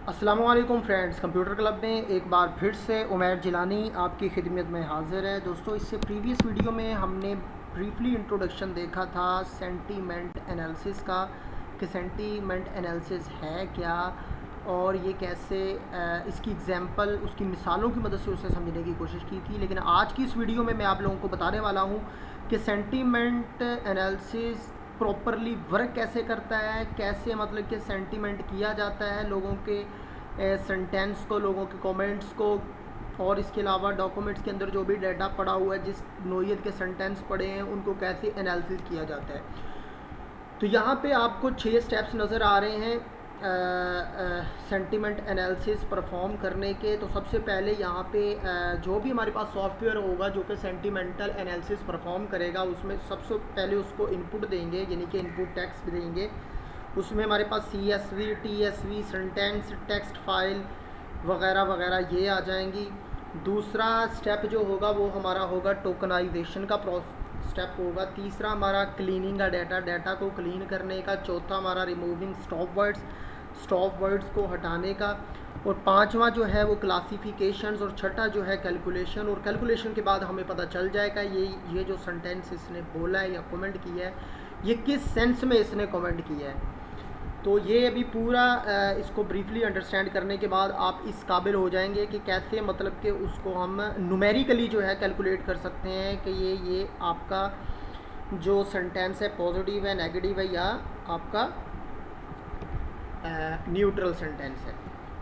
अस्सलामु अलैकुम friends, computer club में एक बार फिर से उमैर जिलानी आपकी खिदमत में हाज़िर है। दोस्तों, इससे प्रीवियस वीडियो में हमने ब्रीफली इंट्रोडक्शन देखा था सेंटीमेंट एनालिसिस का कि सेंटीमेंट एनालिसिस है क्या और ये कैसे इसकी एग्जांपल उसकी मिसालों की मदद से उसे समझने की कोशिश की थी। लेकिन आज की इस वीडियो में मैं आप लोगों को बताने वाला हूँ कि सेंटीमेंट एनालिसिस प्रॉपरली वर्क कैसे करता है, कैसे मतलब कि सेंटीमेंट किया जाता है लोगों के सेंटेंस को, लोगों के कमेंट्स को, और इसके अलावा डॉक्यूमेंट्स के अंदर जो भी डाटा पड़ा हुआ है, जिस नोयत के सेंटेंस पड़े हैं, उनको कैसे एनालिसिस किया जाता है। तो यहाँ पे आपको 6 स्टेप्स नज़र आ रहे हैं सेंटीमेंट एनालिसिस परफॉर्म करने के। तो सबसे पहले यहाँ पे जो भी हमारे पास सॉफ्टवेयर होगा जो कि सेंटीमेंटल एनालिसिस परफॉर्म करेगा, उसमें सबसे पहले उसको इनपुट देंगे, यानी कि इनपुट टेक्स्ट देंगे। उसमें हमारे पास CSV, TSV, sentence, text file वगैरह वगैरह ये आ जाएंगी। दूसरा स्टेप जो होगा वो हमारा होगा टोकनाइजेशन का स्टेप होगा। तीसरा हमारा क्लीनिंग का डाटा को क्लीन करने का। चौथा हमारा रिमूविंग स्टॉप वर्ड्स को हटाने का। और पांचवा जो है वो क्लासिफिकेशंस, और छठा जो है कैलकुलेशन। और कैलकुलेशन के बाद हमें पता चल जाएगा ये जो सेंटेंस इसने बोला है या कमेंट किया है, ये किस सेंस में इसने कमेंट किया है। तो ये अभी पूरा इसको ब्रीफली अंडरस्टैंड करने के बाद आप इस काबिल हो जाएंगे कि कैसे मतलब कि उसको हम न्यूमेरिकली जो है कैलकुलेट कर सकते हैं कि ये आपका जो सेंटेंस है पॉजिटिव है, नेगेटिव है, या आपका न्यूट्रल सेंटेंस है।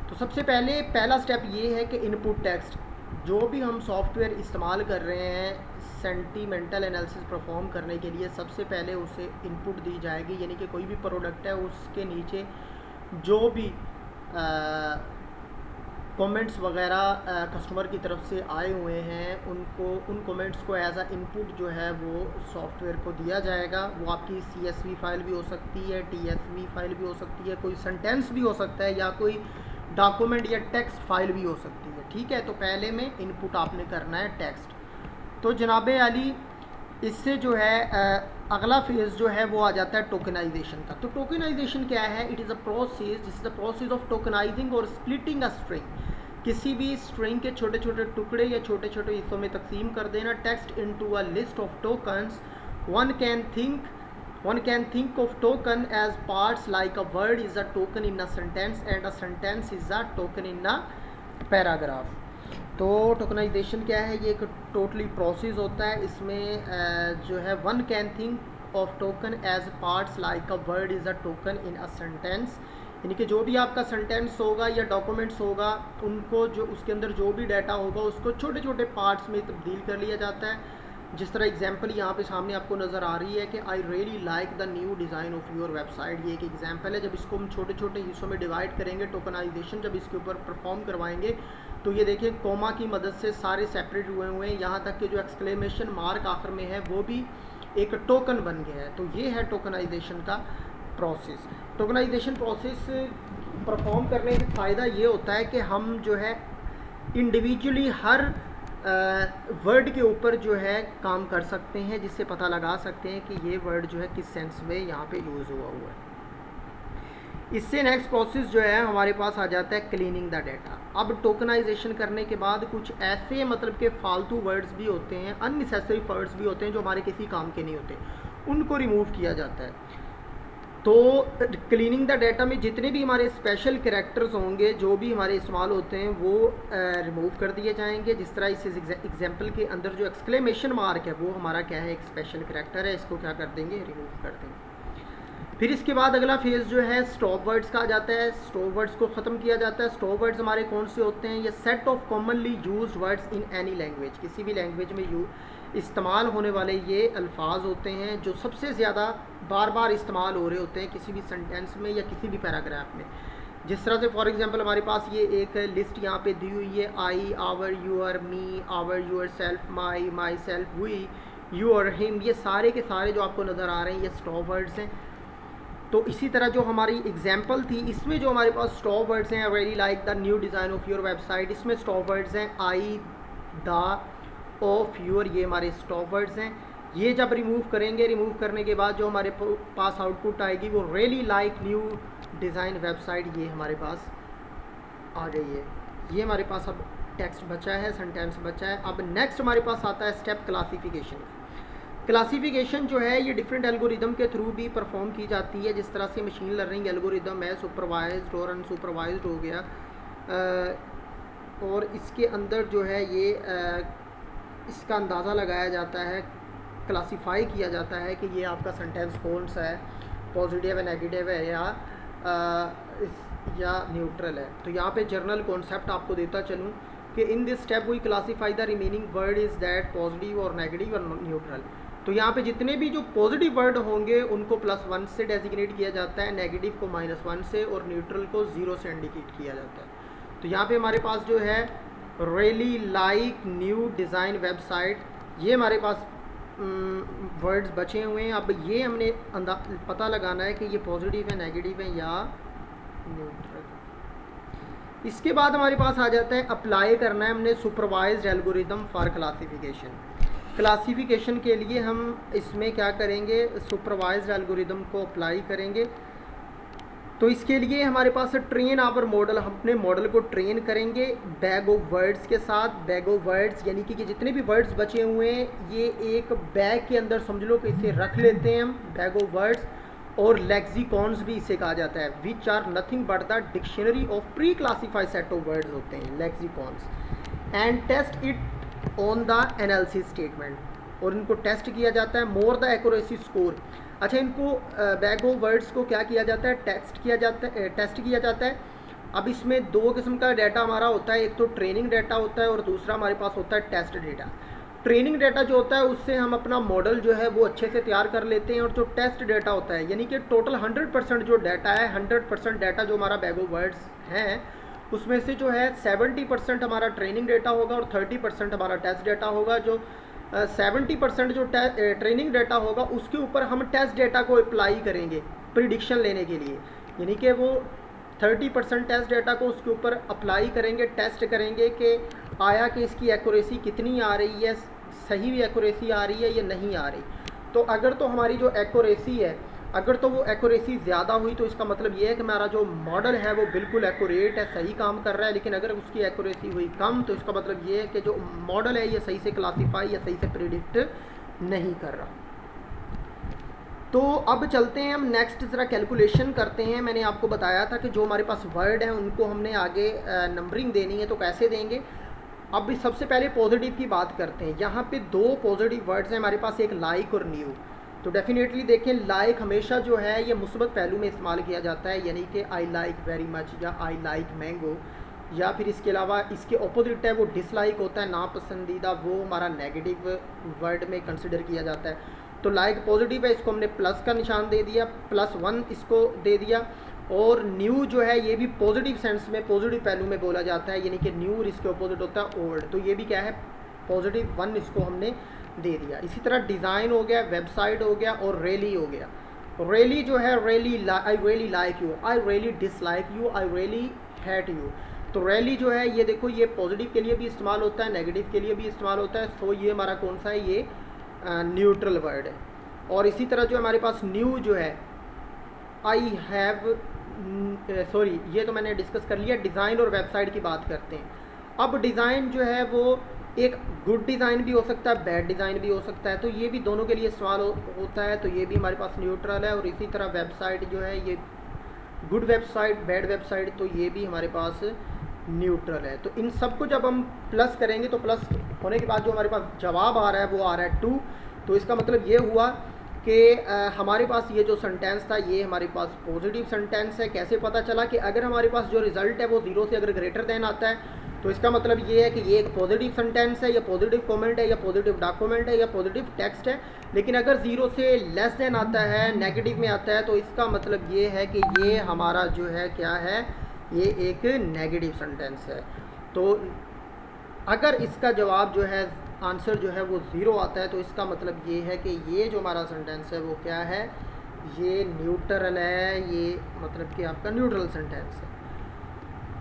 तो सबसे पहले पहला स्टेप ये है कि इनपुट टेक्स्ट, जो भी हम सॉफ्टवेयर इस्तेमाल कर रहे हैं सेंटीमेंटल एनालिसिस परफॉर्म करने के लिए, सबसे पहले उसे इनपुट दी जाएगी। यानी कि कोई भी प्रोडक्ट है उसके नीचे जो भी कमेंट्स वगैरह कस्टमर की तरफ से आए हुए हैं, उन कमेंट्स को एज अ इनपुट जो है वो सॉफ्टवेयर को दिया जाएगा। वो आपकी CSV फाइल भी हो सकती है, TSV फाइल भी हो सकती है, कोई सेंटेंस भी हो सकता है, या कोई डॉक्यूमेंट या टेक्स्ट फाइल भी हो सकती है। ठीक है, तो पहले में इनपुट आपने करना है टेक्स्ट। तो जनाब अली, इससे जो है अगला फेज़ जो है वो आ जाता है टोकनाइजेशन का। तो टोकनाइजेशन क्या है? It is a process of tokenizing और स्प्लिटिंग अ स्ट्रिंग। किसी भी स्ट्रिंग के छोटे छोटे टुकड़े या छोटे छोटे हिस्सों में तकसीम कर देना। Text into a list of tokens. One can think of token as parts like a word is a token in a sentence and a sentence is a token in a paragraph. तो tokenization क्या है? ये एक totally process होता है। इसमें जो है one can think of token as parts like a word is a token in a sentence. यानी कि जो भी आपका सेंटेंस होगा या डॉक्यूमेंट्स होगा, उनको जो उसके अंदर जो भी डाटा होगा उसको छोटे छोटे पार्ट्स में तब्दील कर लिया जाता है। जिस तरह एग्जांपल यहाँ पे सामने आपको नज़र आ रही है कि आई really like the new design of your website. ये एक एग्जांपल है। जब इसको हम छोटे छोटे हिस्सों में डिवाइड करेंगे, टोकनाइजेशन जब इसके ऊपर परफॉर्म करवाएंगे, तो ये देखिए कोमा की मदद से सारे सेपरेट हुए हैं। यहाँ तक कि जो एक्सक्लेमेशन मार्क आखिर में है वो भी एक टोकन बन गया है। तो ये है टोकनाइजेशन का प्रोसेस। टोकनाइजेशन प्रोसेस परफॉर्म करने का फ़ायदा ये होता है कि हम जो है इंडिविजुअली हर वर्ड के ऊपर जो है काम कर सकते हैं, जिससे पता लगा सकते हैं कि ये वर्ड जो है किस सेंस में यहाँ पे यूज़ हुआ है। इससे नेक्स्ट प्रोसेस जो है हमारे पास आ जाता है क्लीनिंग द डाटा। अब टोकनाइजेशन करने के बाद कुछ ऐसे मतलब के फालतू वर्ड्स भी होते हैं, अननेसेसरी वर्ड्स भी होते हैं जो हमारे किसी काम के नहीं होते, उनको रिमूव किया जाता है। तो क्लीनिंग द डाटा में जितने भी हमारे स्पेशल कैरेक्टर्स होंगे, जो भी हमारे इस्तेमाल होते हैं, वो रिमूव कर दिए जाएंगे। जिस तरह इस एग्जाम्पल के अंदर जो एक्सक्लेमेशन मार्क है वो हमारा क्या है, एक स्पेशल कैरेक्टर है, इसको क्या कर देंगे, रिमूव कर देंगे। फिर इसके बाद अगला फेज़ जो है स्टॉप वर्ड्स का आ जाता है। स्टॉप वर्ड्स को ख़त्म किया जाता है। स्टॉप वर्ड्स हमारे कौन से होते हैं? ये set of commonly used words in any language. किसी भी लैंग्वेज में इस्तेमाल होने वाले ये अल्फाज होते हैं जो सबसे ज़्यादा बार बार इस्तेमाल हो रहे होते हैं किसी भी सेंटेंस में या किसी भी पैराग्राफ में। जिस तरह से फॉर एग्जांपल हमारे पास ये एक लिस्ट यहाँ पे दी हुई है, I, our, your, me, our, yourself, myself, we, your, him. ये सारे के सारे जो आपको नज़र आ रहे हैं ये स्टॉप वर्ड्स हैं। तो इसी तरह जो हमारी एग्जाम्पल थी, इसमें जो हमारे पास स्टॉप वर्ड्स हैं, very like the new design of your website, इसमें स्टॉप वर्ड्स हैं आई, द, ऑफ, योर, ये हमारे स्टॉप वर्ड्स हैं। ये जब रिमूव करेंगे, रिमूव करने के बाद जो हमारे पास आउटपुट आएगी वो really like new design website, ये हमारे पास आ गई है। ये हमारे पास अब टेक्स्ट बचा है, सेंटेंस बचा है। अब नेक्स्ट हमारे पास आता है स्टेप क्लासिफिकेशन। क्लासिफिकेशन जो है ये डिफरेंट एल्गोरिदम के थ्रू भी परफॉर्म की जाती है। जिस तरह से मशीन लर्निंग एल्गोरिदम है, सुपरवाइज्ड और अनसुपरवाइज्ड हो गया, और इसके अंदर जो है ये इसका अंदाज़ा लगाया जाता है, क्लासिफाई किया जाता है कि ये आपका सेंटेंस कौन सा है, पॉजिटिव है, नेगेटिव है या न्यूट्रल है। तो यहाँ पे जर्नल कॉन्सेप्ट आपको देता चलूँ कि in this step we classify the remaining word is that positive और नेगेटिव और न्यूट्रल। तो यहाँ पे जितने भी जो पॉजिटिव वर्ड होंगे उनको +1 से डेजिग्नेट किया जाता है, नेगेटिव को -1 से और न्यूट्रल को 0 से इंडिकेट किया जाता है। तो यहाँ पे हमारे पास जो है really like new design website, ये हमारे पास वर्ड्स बचे हुए हैं। अब ये हमने पता लगाना है कि ये पॉजिटिव है, नेगेटिव है या न्यूट्रल। इसके बाद हमारे पास आ जाता है अप्लाई करना है हमने supervised algorithm for classification. Classification के लिए हम इसमें क्या करेंगे, सुपरवाइज्ड एल्गोरिदम को अप्लाई करेंगे। तो इसके लिए हमारे पास ट्रेन आवर मॉडल, हम अपने मॉडल को ट्रेन करेंगे बैग ऑफ वर्ड्स के साथ। बैग ऑफ वर्ड्स यानी कि ये जितने भी वर्ड्स बचे हुए हैं ये एक बैग के अंदर समझ लो कि इसे रख लेते हैं हम, बैग ऑफ वर्ड्स। और लेक्सिकॉन्स भी इसे कहा जाता है, which are nothing but the dictionary of pre classified set of words होते हैं lexicons. And test it on the analysis statement, और इनको टेस्ट किया जाता है मोर द एक्यूरेसी स्कोर। अच्छा, इनको बैग ऑफ वर्ड्स को क्या किया जाता है, टेस्ट किया जाता है। अब इसमें दो किस्म का डाटा हमारा होता है, एक तो ट्रेनिंग डाटा होता है और दूसरा हमारे पास होता है टेस्ट डाटा। ट्रेनिंग डाटा जो होता है उससे हम अपना मॉडल जो है वो अच्छे से तैयार कर लेते हैं, और जो टेस्ट डाटा होता है यानी कि टोटल 100% जो डाटा है, 100% डाटा जो हमारा बैग ऑफ वर्ड्स हैं उसमें से जो है 70% हमारा ट्रेनिंग डाटा होगा और 30% हमारा टेस्ट डाटा होगा। जो 70% जो ट्रेनिंग डाटा होगा उसके ऊपर हम टेस्ट डाटा को अप्लाई करेंगे प्रिडिक्शन लेने के लिए, यानी कि वो 30% टेस्ट डाटा को उसके ऊपर अप्लाई करेंगे, टेस्ट करेंगे कि आया कि इसकी एक्यूरेसी कितनी आ रही है, सही एक्यूरेसी आ रही है या नहीं आ रही। तो अगर तो हमारी जो एक्यूरेसी है, अगर तो वो एक्यूरेसी ज़्यादा हुई तो इसका मतलब ये है कि हमारा जो मॉडल है वो बिल्कुल एक्यूरेट है, सही काम कर रहा है। लेकिन अगर उसकी एक्यूरेसी हुई कम तो इसका मतलब ये है कि जो मॉडल है ये सही से क्लासीफाई या सही से प्रिडिक्ट नहीं कर रहा। तो अब चलते हैं हम नेक्स्ट ज़रा कैलकुलेशन करते हैं। मैंने आपको बताया था कि जो हमारे पास वर्ड हैं उनको हमने आगे नंबरिंग देनी है, तो कैसे देंगे। अब सबसे पहले पॉजिटिव की बात करते हैं। यहाँ पे दो पॉजिटिव वर्ड्स हैं हमारे पास, एक लाइक और न्यू। तो डेफिनेटली देखें, लाइक हमेशा जो है ये मुस्बत पहलू में इस्तेमाल किया जाता है, यानी कि आई लाइक वेरी मच या आई लाइक मैंगो, या फिर इसके अलावा इसके ऑपोजिट है वो डिसलाइक होता है, नापसंदीदा, वो हमारा नेगेटिव वर्ड में कंसिडर किया जाता है। तो लाइक पॉजिटिव है, इसको हमने प्लस का निशान दे दिया, +1 इसको दे दिया। और न्यू जो है ये भी पॉजिटिव सेंस में, पॉजिटिव पहलू में बोला जाता है, यानी कि न्यू इसके ऑपोजिट होता है ओल्ड, तो ये भी क्या है +1 इसको हमने दे दिया। इसी तरह डिज़ाइन हो गया, वेबसाइट हो गया और रेली हो गया। रेली जो है really, I really like you, I really dislike you, I really hate you. तो रेली जो है ये देखो ये पॉजिटिव के लिए भी इस्तेमाल होता है, नेगेटिव के लिए भी इस्तेमाल होता है। तो ये हमारा कौन सा है, ये न्यूट्रल वर्ड है। और इसी तरह जो हमारे पास न्यू जो है आई हैव, सॉरी ये तो मैंने डिस्कस कर लिया। डिज़ाइन और वेबसाइट की बात करते हैं। अब डिज़ाइन जो है वो एक गुड डिज़ाइन भी हो सकता है, बैड डिज़ाइन भी हो सकता है, तो ये भी दोनों के लिए इस्तेमाल होता है, तो ये भी हमारे पास न्यूट्रल है। और इसी तरह वेबसाइट जो है ये गुड वेबसाइट, बैड वेबसाइट, तो ये भी हमारे पास न्यूट्रल है। तो इन सबको जब हम प्लस करेंगे तो प्लस होने के बाद जो हमारे पास जवाब आ रहा है वो आ रहा है 2। तो इसका मतलब ये हुआ कि हमारे पास ये जो सेंटेंस था ये हमारे पास पॉजिटिव सेंटेंस है। कैसे पता चला कि अगर हमारे पास जो रिज़ल्ट है वो 0 से अगर ग्रेटर देन आता है तो इसका मतलब ये है कि ये एक पॉजिटिव सेंटेंस है, या पॉजिटिव कमेंट है, या पॉजिटिव डॉक्यूमेंट है, या पॉजिटिव टेक्स्ट है। लेकिन अगर 0 से लेस देन आता है, नेगेटिव में आता है, तो इसका मतलब ये है कि ये हमारा जो है क्या है, ये एक नेगेटिव सेंटेंस है। तो अगर इसका जवाब जो है, आंसर जो है वो 0 आता है, तो इसका मतलब ये है कि ये जो हमारा सेंटेंस है वो क्या है, ये न्यूट्रल है, ये मतलब कि आपका न्यूट्रल सेंटेंस है।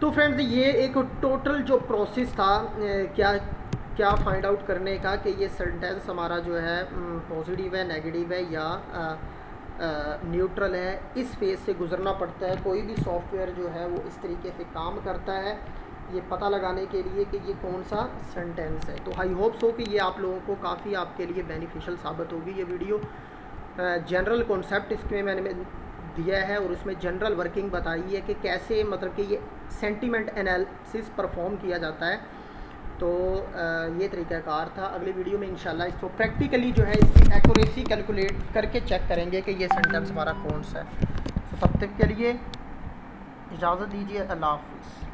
तो फ्रेंड्स ये एक टोटल जो प्रोसेस था क्या फाइंड आउट करने का कि ये सेंटेंस हमारा जो है पॉजिटिव है, नेगेटिव है या न्यूट्रल है, इस फेज़ से गुज़रना पड़ता है। कोई भी सॉफ्टवेयर जो है वो इस तरीके से काम करता है, ये पता लगाने के लिए कि ये कौन सा सेंटेंस है। तो आई होप सो कि ये आप लोगों को काफ़ी आपके लिए बेनिफिशियल साबित होगी ये वीडियो। जनरल कॉन्सेप्ट इसमें मैंने दिया है और उसमें जनरल वर्किंग बताई है कि कैसे मतलब कि ये सेंटीमेंट एनालिसिस परफॉर्म किया जाता है। तो ये तरीक़ाकार था। अगली वीडियो में इंशाल्लाह इसको प्रैक्टिकली जो है इसकी एक्यूरेसी कैलकुलेट करके चेक करेंगे कि ये सेंटेंस हमारा कौन सा है। तो तब तक के लिए इजाज़त दीजिए, अल्लाह हाफ़िज़।